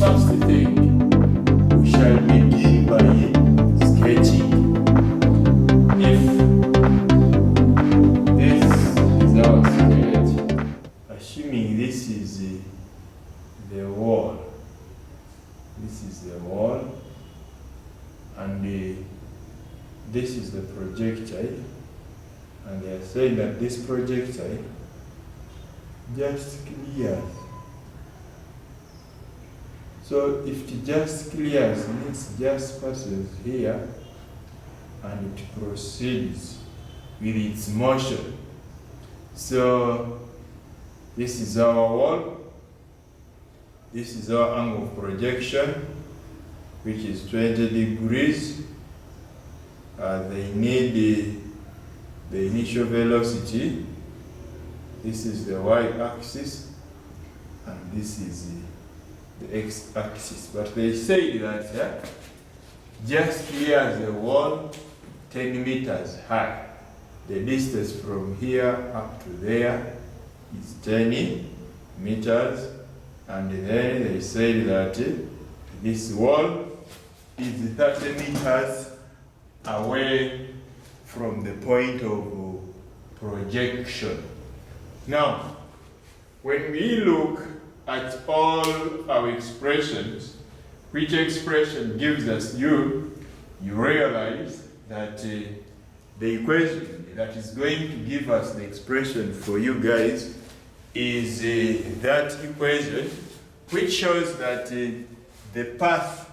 first thing, we shall begin by sketching. If this is our sketch, assuming this is the wall, this is the wall, and this is the projectile, and they are saying that this projectile just clears. So if it just clears, means just passes here and it proceeds with its motion. So this is our wall, this is our angle of projection, which is 20 degrees. They need the initial velocity. This is the y-axis, and this is the x-axis. But they say that just clears the wall 10 meters high. The distance from here up to there is 10 meters, and then they say that this wall is 30 meters away from the point of projection. Now, when we look at all our expressions, which expression gives us you realize that the equation that is going to give us the expression for you guys is that equation, which shows that the path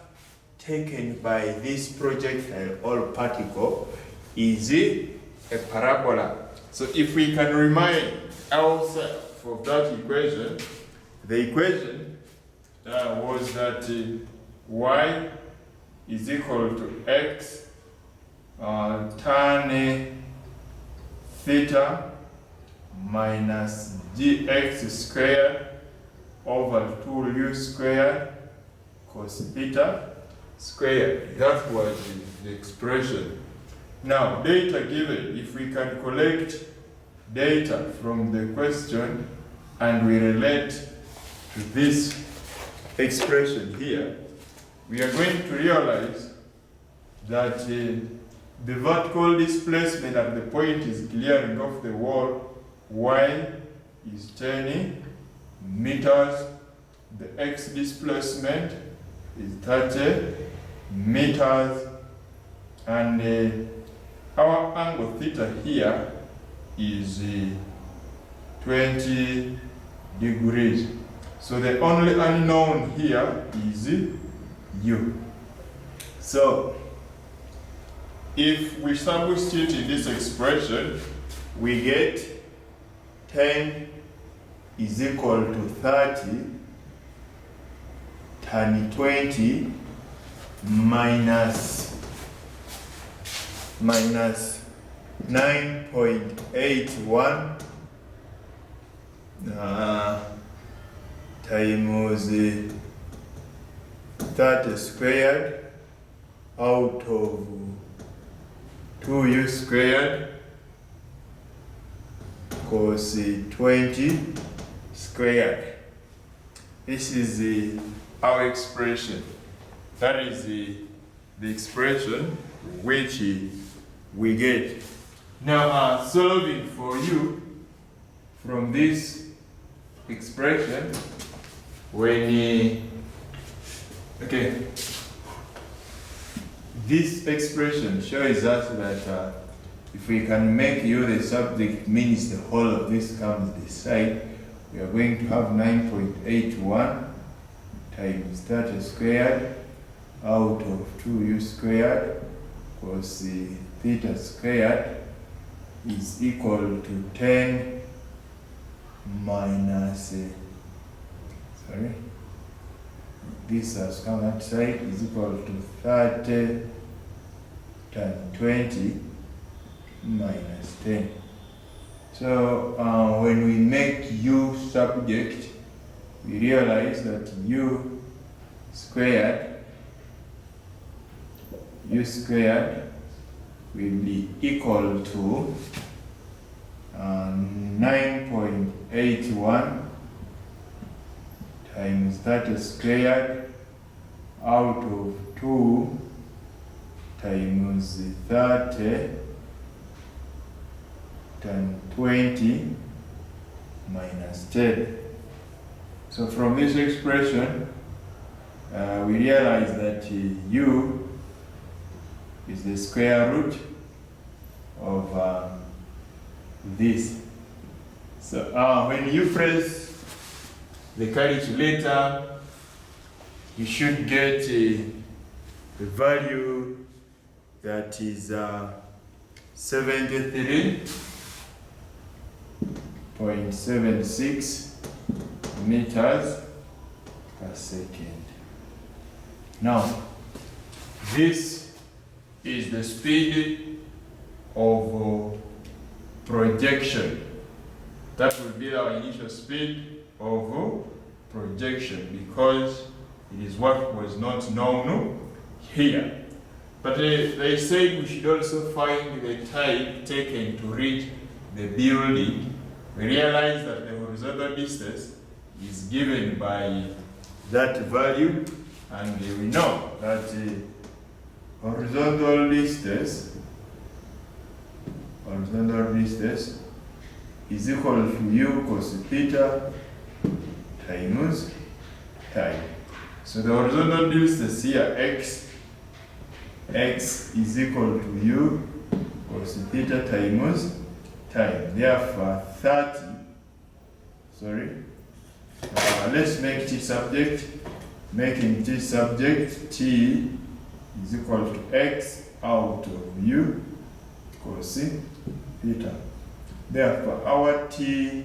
taken by this projectile or particle is a parabola. So if we can remind ourselves of that equation, the equation was that y is equal to x tan theta minus dx squared over 2u squared cos theta squared. That was the expression. Now, data given, if we can collect data from the question and we relate to this expression here, we are going to realize that the vertical displacement at the point is clearing off the wall, y is 10 meters, the x displacement is 30 meters, and our angle theta here is 20 degrees. So the only unknown here is u. So if we substitute in this expression, we get 10 is equal to 30 tan 20 minus 9.81 times 30 squared out of 2u squared cos 20 squared. This is our expression. That is the expression which we get. Now, solving for you from this expression, when this expression shows us that if we can make you the subject, means the whole of this comes this side, we are going to have 9.81 times 30 squared out of 2u squared cos theta squared is equal to 10 minus this has come outside is equal to 30 tan 20 minus 10. So when we make u subject, we realize that u squared will be equal to 9.81 times 30 squared out of 2 times 30 times 20 minus 10. So from this expression, we realize that u is the square root of this. So when you press the calculator, you should get the value that is 73.76 meters per second. Now, this is the speed of projection. That will be our initial speed of projection, because it is what was not known here. But they said we should also find the time taken to reach the building. We realize that the horizontal distance is given by that value, and we know that horizontal distance is equal to u cos theta times time. So the horizontal distance here, x is equal to u cos theta times time. Therefore, let's make t subject. Making t subject, t is equal to x out of u cos theta. Therefore, our t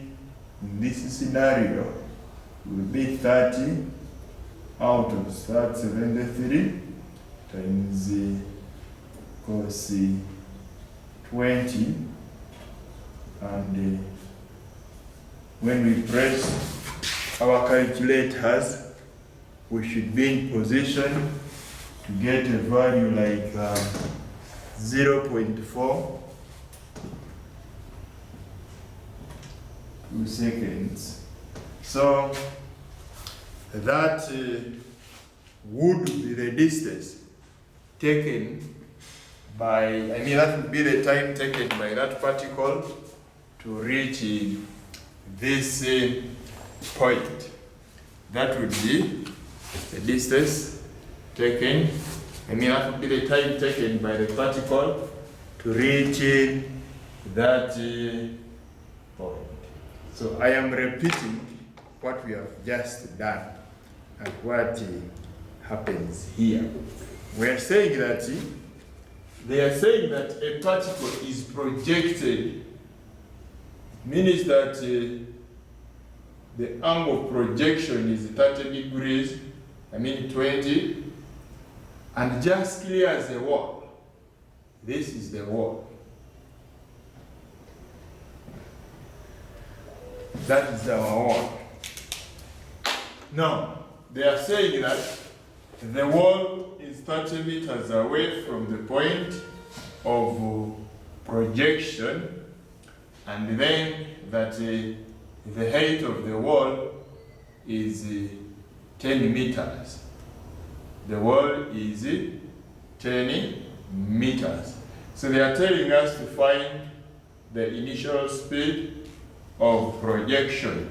in this scenario will be 30 out of 73 times cos 20, and when we press our calculators, we should be in position to get a value like 0.4 seconds. So that would be the distance taken by, that would be the time taken by that particle to reach this point. That would be the distance taken, that would be the time taken by the particle to reach that point. So I am repeating what we have just done and what happens here. We are saying that they are saying that a particle is projected, means that the angle of projection is 30 degrees, 20, and just clears the wall. This is the wall. That is our wall. Now, they are saying that the wall is 30 meters away from the point of projection, and then that the height of the wall is 10 meters. The wall is 10 meters. So they are telling us to find the initial speed of projection.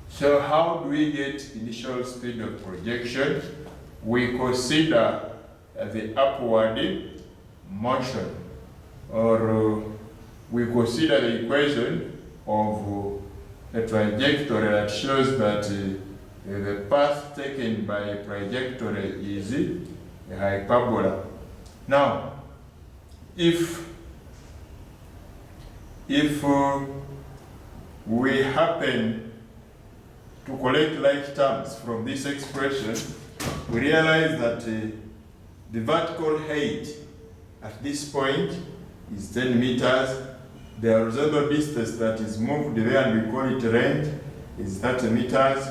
So how do we get initial speed of projection? We consider the upward motion, or we consider the equation of a trajectory that shows that the path taken by a trajectory is a hyperbola. Now, if we happen to collect like terms from this expression, we realize that the vertical height at this point is 10 meters. The horizontal distance that is moved there, and we call it length, is 30 meters.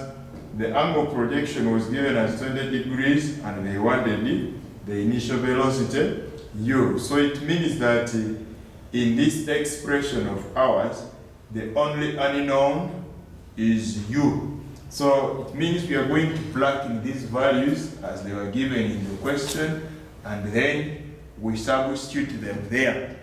The angle of projection was given as 20 degrees, and they wanted the initial velocity, u. So it means that in this expression of ours, the only unknown is u. So it means we are going to plug in these values as they were given in the question, and then we substitute them there.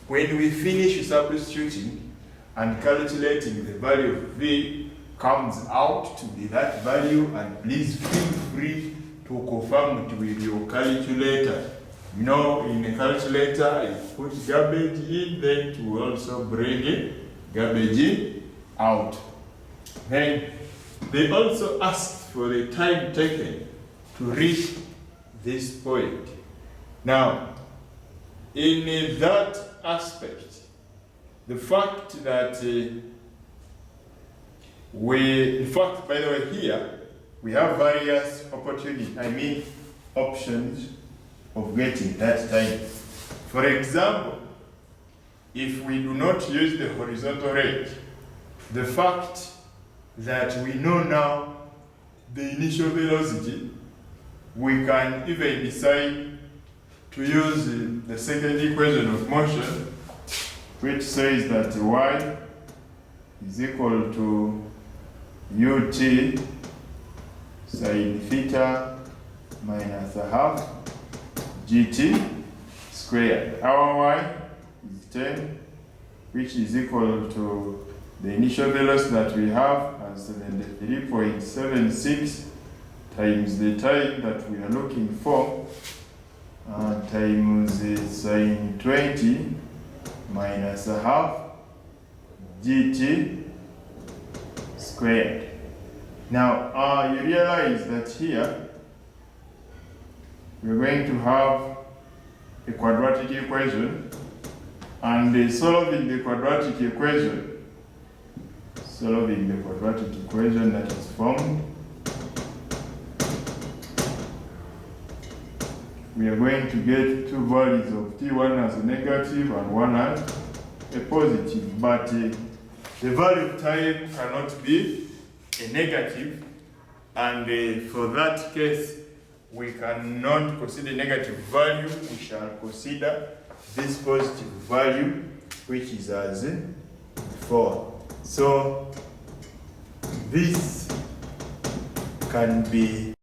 When we finish substituting and calculating, the value of V comes out to be that value, and please feel free to confirm it with your calculator. You know, in a calculator, you put garbage in, then to also bring garbage out. Then they also asked for the time taken to reach this point. Now, in that aspect, the fact that by the way, here we have various options of getting that time. For example, if we do not use the horizontal rate, the fact that we know now the initial velocity, we can even decide to use the second equation of motion, which says that y is equal to ut sine theta minus a half gt squared. Our y is 10, which is equal to the initial velocity that we have as 73.76 times the time that we are looking for, times sine 20 minus a half gt squared. Now, you realize that here we're going to have a quadratic equation, and solving the quadratic equation that is formed, we are going to get two values of t1 as a negative and one as a positive, but the value of time cannot be a negative, and for that case we cannot consider negative value. We shall consider this positive value, which is as before. So this can be